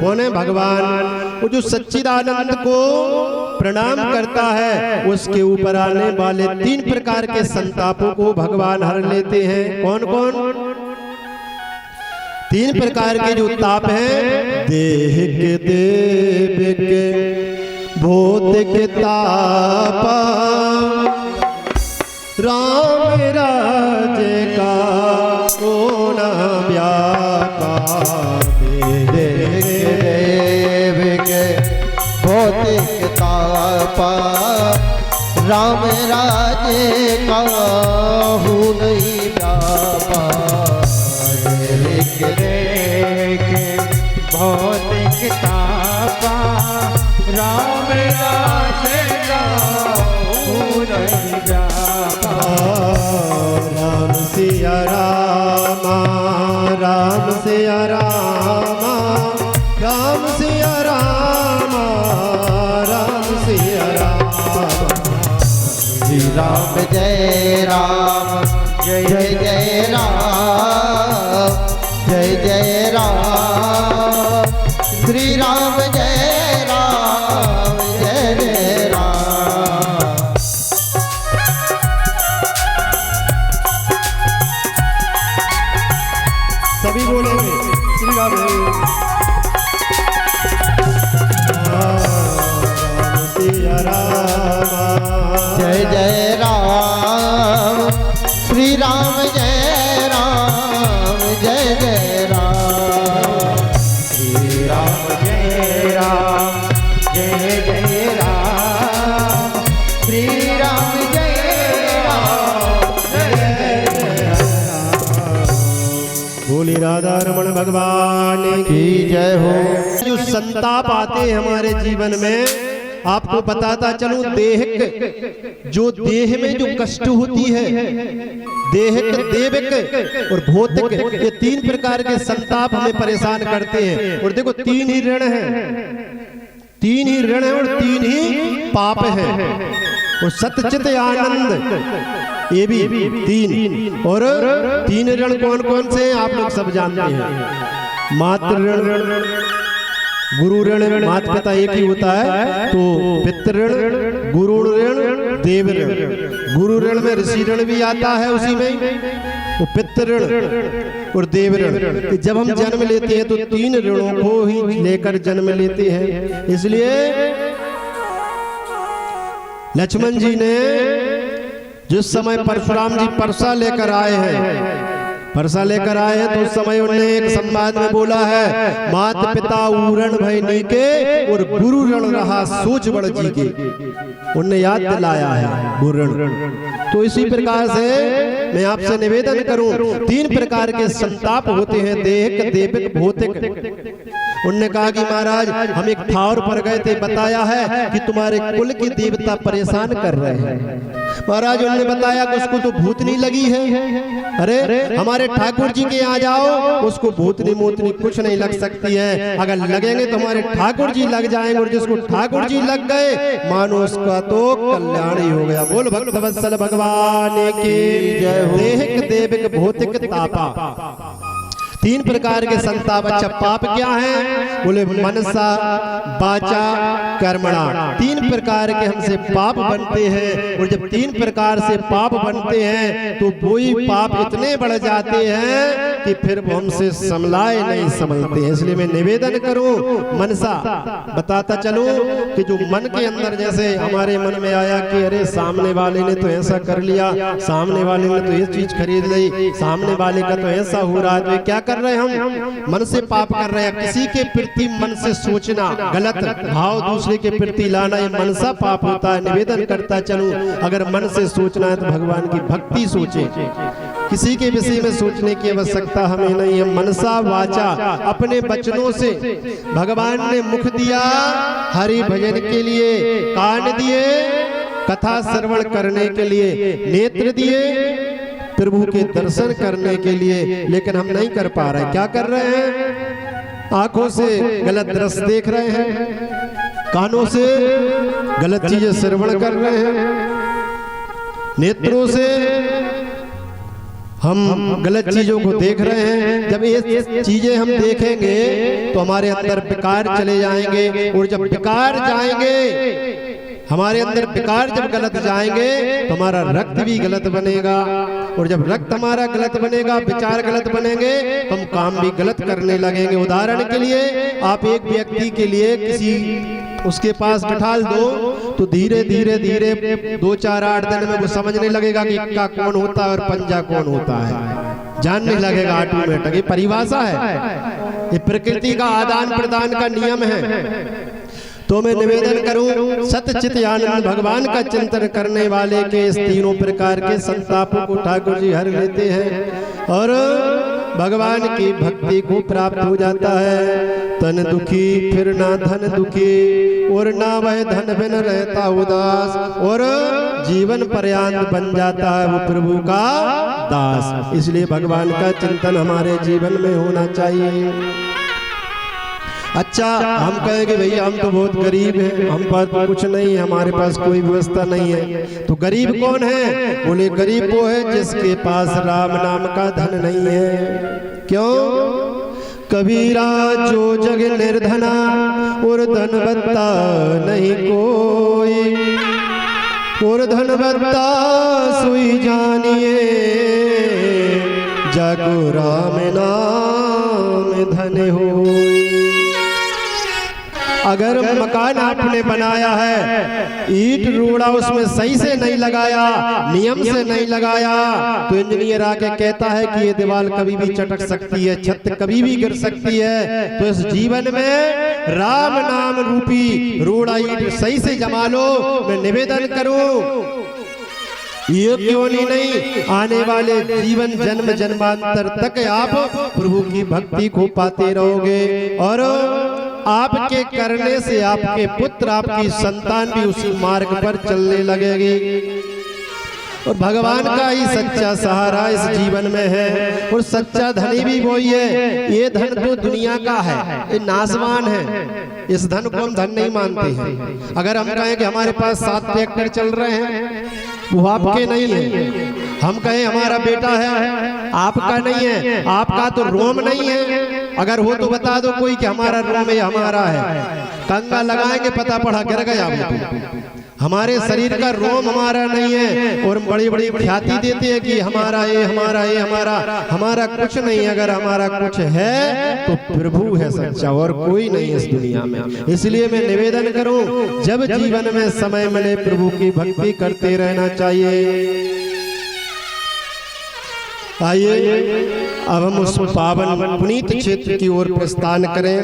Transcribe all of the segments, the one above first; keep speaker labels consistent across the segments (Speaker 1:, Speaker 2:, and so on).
Speaker 1: कौन है? भगवान। वो जो सच्चिदानंद को प्रणाम करता है उसके ऊपर आने वाले 3 प्रकार के संतापों को भगवान हर लेते हैं। कौन कौन? 3 प्रकार के जो ताप हैं, देह के देव के भौतिक तापा, राम राज्य का कौन व्यापा।
Speaker 2: देह के देव के भौतिक तापा, राम राज्य का हूँ नहीं व्यापा।
Speaker 3: भौतिक तापा, राम राज्य का हूँ नहीं व्यापा।
Speaker 1: राम सिया रामा, राम सिया रामा, राम सिया रामा, राम सिया रामा।
Speaker 2: श्री राम जय राम, जय जय राम, जय जय राम। श्री राम जय राम, जय जय राम।
Speaker 1: सभी बोलेंगे श्री राम सिया राम,
Speaker 2: जय जय राम। श्री राम जय राम, जय जय राम।
Speaker 3: श्री राम जय राम, जय जय राम। श्री राम जय राम, जय जय राम।
Speaker 1: बोली राधा रमण भगवान
Speaker 2: की जय हो।
Speaker 1: जो संताप आते हैं हमारे जीवन में, आपको बताता चलूं, देहिक जो देह में जो कष्ट होती है, देहिक, देविक और भौतिक, ये 3 प्रकार के संताप हमें परेशान करते हैं। और देखो 3 ही ऋण हैं, 3 ही ऋण है और 3 ही पाप है। और सतचित आनंद ये भी 3। और 3 ऋण कौन कौन से हैं आप लोग सब जानते हैं। मातृ ऋण, गुरु ऋण, माता पिता एक ही होता है, तो पितृ ऋण, गुरु ऋण, देव ऋण। गुरु ऋण में ऋषि ऋण भी आता है उसी में, तो पितृ ऋण और देव ऋण। जब हम जन्म लेते हैं तो 3 ऋणों को ही लेकर जन्म लेते हैं। इसलिए लक्ष्मण जी ने जिस समय परशुराम जी परसा लेकर आए हैं, परसा लेकर आए हैं, तो उस समय उन्होंने एक संवाद में बोला है, मात पिता ऊरण भय नीके और गुरु ऋण रहा सोच बड़ जी के। उन्होंने याद दिलाया है गुरु ऋण। तो इसी प्रकार से मैं आपसे निवेदन करूं, 3 प्रकार के संताप होते हैं, देहिक, देविक, भौतिक। उन्होंने कहा कि महाराज हम एक ठावर पर गए थे, बताया है कि तुम्हारे कुल की देवता परेशान कर रहे हैं। महाराज उन्होंने बताया कि उसको तो भूतनी लगी है। अरे हमारे ठाकुर जी के यहाँ जाओ, उसको भूतनी मोतनी कुछ नहीं लग सकती है। अगर लगेंगे तो हमारे ठाकुर जी लग जाएंगे, और जिसको ठाकुर जी लग गए मानो उसका तो कल्याण ही हो गया। बोल भक्त वत्सल भगवान की जय हो। देहिक, देविक, भौतिक तापा, 3 प्रकार के संताप। अच्छा पाप क्या है? बोले मनसा वाचा कर्मणा। 3 प्रकार के हमसे पाप बनते हैं, और जब 3 प्रकार से पाप बनते हैं तो वही पाप इतने बढ़ जाते हैं कि फिर वो हमसे संभलाए नहीं संभलते हैं। इसलिए मैं निवेदन करूं, मनसा बताता चलूं कि जो मन के अंदर, जैसे हमारे मन में आया कि अरे सामने वाले ने तो ऐसा कर लिया, सामने वाले ने तो ये चीज खरीद ली, सामने वाले का तो ऐसा हो रहा है, तो क्या कर रहे हैं हम? मन से पाप कर रहे हैं। किसी के प्रति मन से सोचना, गलत भाव दूसरे के प्रति लाना, ये मनसा पाप होता है। निवेदन करता चलूं, अगर मन से सोचना है तो भगवान की भक्ति सोचे, किसी के विषय में सोचने की आवश्यकता हमें नहीं है। मनसा वाचा, अपने वचनों से भगवान ने मुख दिया हरि भजन के लिए, कान दिए कथा श्रवण करने के लिए, नेत्र दिए प्रभु के दर्शन करने के लिए, लेकिन हम नहीं कर पा रहे। क्या कर रहे हैं? आंखों से गलत दृश्य देख रहे हैं, कानों से गलत चीजें श्रवण कर रहे हैं, नेत्रों से हम गलत चीजों को देख रहे हैं। जब ये चीजें हम देखेंगे तो हमारे अंदर विकार चले जाएंगे, और जब विकार जाएंगे हमारे अंदर विकार जब गलत जाएंगे तो हमारा रक्त भी गलत बनेगा, और जब रक्त हमारा गलत बनेगा, विचार गलत बनेंगे तो हम काम भी गलत करने लगेंगे। उदाहरण के लिए आप एक व्यक्ति के लिए किसी उसके पास बिठा दो तो धीरे धीरे धीरे 2-4-8 दिन में वो समझने लगेगा कि इक्का कौन होता है और पंजा कौन होता है, जानने लगेगा ऑटोमेटिक। ये परिभाषा है, ये प्रकृति का आदान प्रदान का नियम है। तो मैं निवेदन करूं, सत्य चित आनंद भगवान का चिंतन करने वाले के इस तीनों प्रकार के संतापों को ठाकुर जी हर लेते हैं और भगवान की भक्ति को प्राप्त हो जाता है। तन दुखी फिर ना धन दुखी, और ना वह धन बिन रहता उदास, और जीवन पर्यांत बन जाता है वो प्रभु का दास। इसलिए भगवान का चिंतन हमारे जीवन में होना चाहिए। अच्छा, हम कहेंगे भैया हम तो बहुत गरीब हैं, हम पास तो कुछ नहीं है, हमारे पास कोई व्यवस्था नहीं है। तो गरीब कौन है? बोले गरीब वो है जिसके पास राम नाम का धन नहीं है। क्यों? कबीरा जो जग निर्धना और धनवत्ता नहीं कोई, और धनवत्ता सुई जानिए जागो राम नाम धन होई। अगर मकान आपने बनाया है, ईंट रोड़ा उसमें सही से नहीं लगाया, नियम से नहीं लगाया, तो इंजीनियर आके कहता है कि ये दीवार कभी भी चटक सकती है, छत कभी भी गिर सकती है। तो इस जीवन में राम नाम रूपी रोड़ा ईंट सही से जमा लो। मैं निवेदन करूं, ये क्यों नहीं आने वाले जीवन जन्म जन्मांतर तक आप प्रभु की भक्ति को पाते रहोगे, और आपके करने से आपके पुत्र आपकी संतान भी उसी मार्ग पर चलने लगेगी। और भगवान का ही सच्चा सहारा इस जीवन में है, और सच्चा धनी भी वही है। ये धन तो दुनिया का है, ये नासवान है, इस धन को हम धन नहीं मानते हैं। अगर हम कहें कि हमारे पास 7 ट्रैक्टर चल रहे हैं, वो आपके नहीं है। हम कहें हमारा बेटा है, आपका नहीं है, आपका तो रोम नहीं है। अगर हो तो बता दो कोई कि हमारा रोम है, हमारा है। कंगा लगाएंगे पता पड़ा गिर गया वो। हमारे शरीर का रोम हमारा नहीं है, और बड़ी बड़ी ख्याति देते हैं कि हमारा ये हमारा ये हमारा। हमारा कुछ नहीं, अगर हमारा कुछ है तो प्रभु है सच्चा, और कोई नहीं इस दुनिया में। इसलिए मैं निवेदन करूं, जब जीवन में समय मिले प्रभु की भक्ति करते रहना चाहिए। आइए अब हम उस पावन पुनीत क्षेत्र की ओर प्रस्थान करें,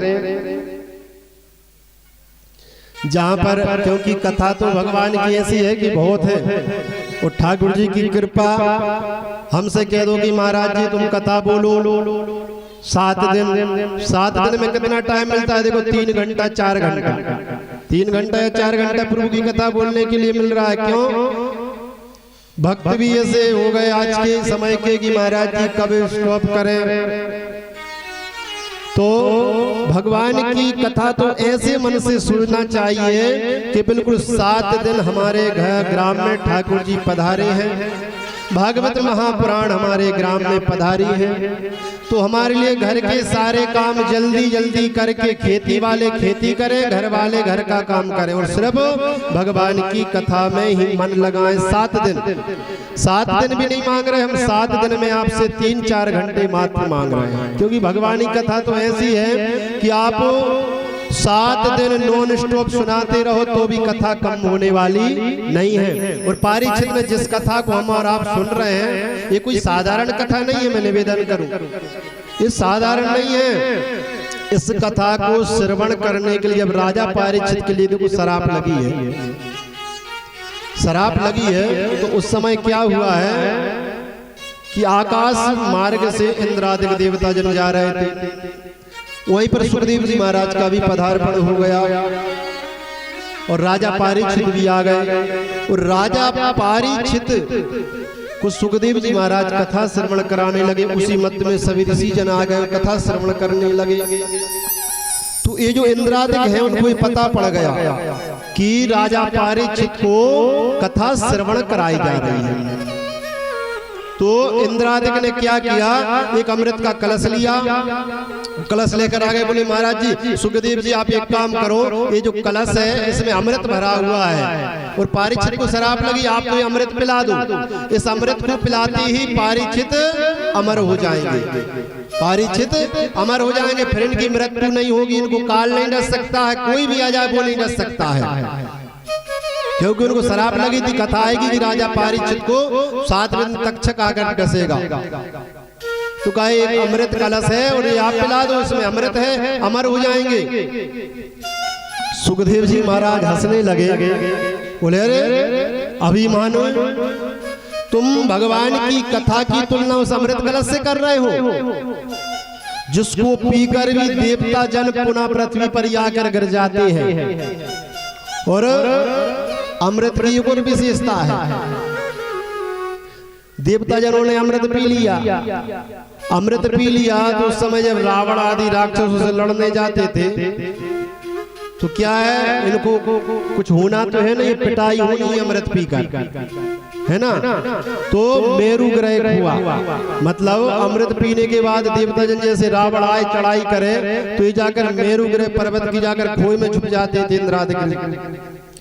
Speaker 1: जहां पर, क्योंकि कथा तो भगवान की ऐसी है कि बहुत है, और ठाकुर जी की कृपा। हमसे कह दो कि महाराज जी तुम कथा बोलो 7 दिन में कितना टाइम मिलता है? देखो 3 घंटा 4 घंटा, 3 घंटा या 4 घंटा प्रभु की कथा बोलने के लिए मिल रहा है। क्यों? भक्त भी ऐसे हो गए आज के समय के कि महाराज जी कब स्टॉप करें। तो भगवान की कथा तो ऐसे मन से सुनना चाहिए कि बिल्कुल 7 दिन हमारे घर ग्राम में ठाकुर जी पधारे हैं, भागवत महापुराण हमारे ग्राम में पधारी है। तो हमारे लिए घर के सारे काम जल्दी जल्दी करके, खेती वाले खेती करें, घर वाले घर का काम करें, और सिर्फ भगवान की कथा में ही मन लगाएं। 7 दिन भी नहीं मांग रहे हम, 7 दिन में आपसे 3-4 घंटे मात्र मांग रहे हैं। क्योंकि भगवान की कथा तो ऐसी है कि आप 7 दिन नॉन स्टॉप सुनाते रहो तो भी कथा कम होने वाली नहीं है। और पारिचित में जिस कथा को हम और आप सुन रहे हैं, ये कोई साधारण कथा नहीं है। मैं निवेदन करूं, ये साधारण नहीं है। इस कथा को श्रवण करने के लिए अब राजा पारिचित के लिए देखो शराब लगी है, शराब लगी है। तो उस समय क्या हुआ है कि आकाश मार्ग से इंद्रादिक देवता जन जा रहे थे, वहीं पर सुखदेव जी महाराज का भी पधार्पण हो गया, और राजा पारीक्षित भी आ गए। और राजा पारीक्षित को सुखदेव जी महाराज कथा श्रवण कराने लगे। उसी मत में सभी ऋषि जन आ गए, कथा श्रवण करने लगे। तो ये जो इंद्रादिक हैं उनको पता पड़ गया कि राजा पारीक्षित को कथा श्रवण कराई जा रही है। तो इंद्रादिक ने क्या किया, एक अमृत का कलश लिया, कलश लेकर आ गए, बोले महाराज जी सुखदेव जी आप एक काम करो, ये जो कलश है इसमें अमृत भरा हुआ है और परीक्षित को शराब लगी, आप तो ये अमृत पिला दो। इस अमृत को पिलाते ही परीक्षित अमर हो जाएंगे, परीक्षित अमर हो जाएंगे, फिर इनकी मृत्यु नहीं होगी, इनको काल नहीं डस सकता है, कोई भी आ जाए वो नहीं डस सकता है, क्योंकि उनको शराब लगी थी। कथा आएगी कि राजा परीक्षित को 7 दिन तक्षक आकर डसेगा। तो कहा एक अमृत कलश है और ये आप पिला दो, इसमें अमृत है, अमर हो जाएंगे। सुखदेव जी महाराज हंसने लगे, बोले अरे अभिमानो, तुम भगवान की कथा की तुलना उस अमृत कलश से कर रहे हो, जिसको पीकर भी देवता जन पुनः पृथ्वी पर आकर गिर जाते हैं। और अमृत की एक और विशेषता है, देवता जनों ने अमृत पी लिया, अमृत पी लिया तो उस समय जब रावण आदि राक्षसों से लड़ने जाते थे तो क्या है, इनको कुछ होना तो है नहीं, पिटाई होनी है अमृत पीकर, है ना। तो मेरु ग्रह हुआ, मतलब अमृत पीने के बाद देवता जन जैसे रावण आए चढ़ाई करे तो ये जाकर मेरु ग्रह पर्वत की जाकर खोए में छुप जाते थे इंद्रादिक,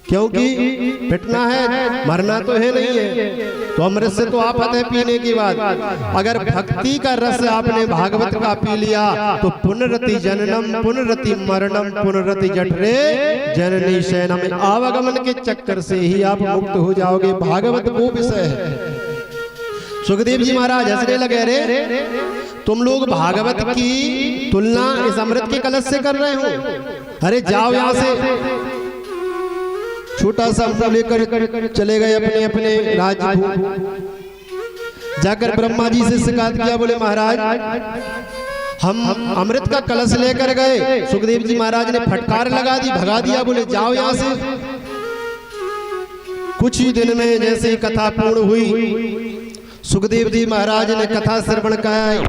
Speaker 1: क्योंकि पिटना है, मरना तो है नहीं है। तो अमृत से तो आफत है पीने के बाद। अगर भक्ति का रस आपने भागवत का पी लिया तो पुनरति जननम पुनरति मरणम पुनरति जठरे जननी शयनम, आवागमन के चक्कर से ही आप मुक्त हो जाओगे। भागवत वो विषय है। सुखदेव जी महाराज हंसने लगे, रे तुम लोग भागवत की तुलना इस अमृत के कलश से कर रहे हो, अरे जाओ यहाँ से। छोटा सा अमृत लेकर चले गए अपने अपने राजभूमि, जाकर ब्रह्मा जी से शिकायत किया, बोले महाराज हम अमृत का कलश लेकर गए, सुखदेव जी महाराज ने फटकार लगा दी, भगा दिया, बोले जाओ यहाँ से। कुछ ही दिन में जैसे ही कथा पूर्ण हुई, सुखदेव जी महाराज ने कथा श्रवण किया।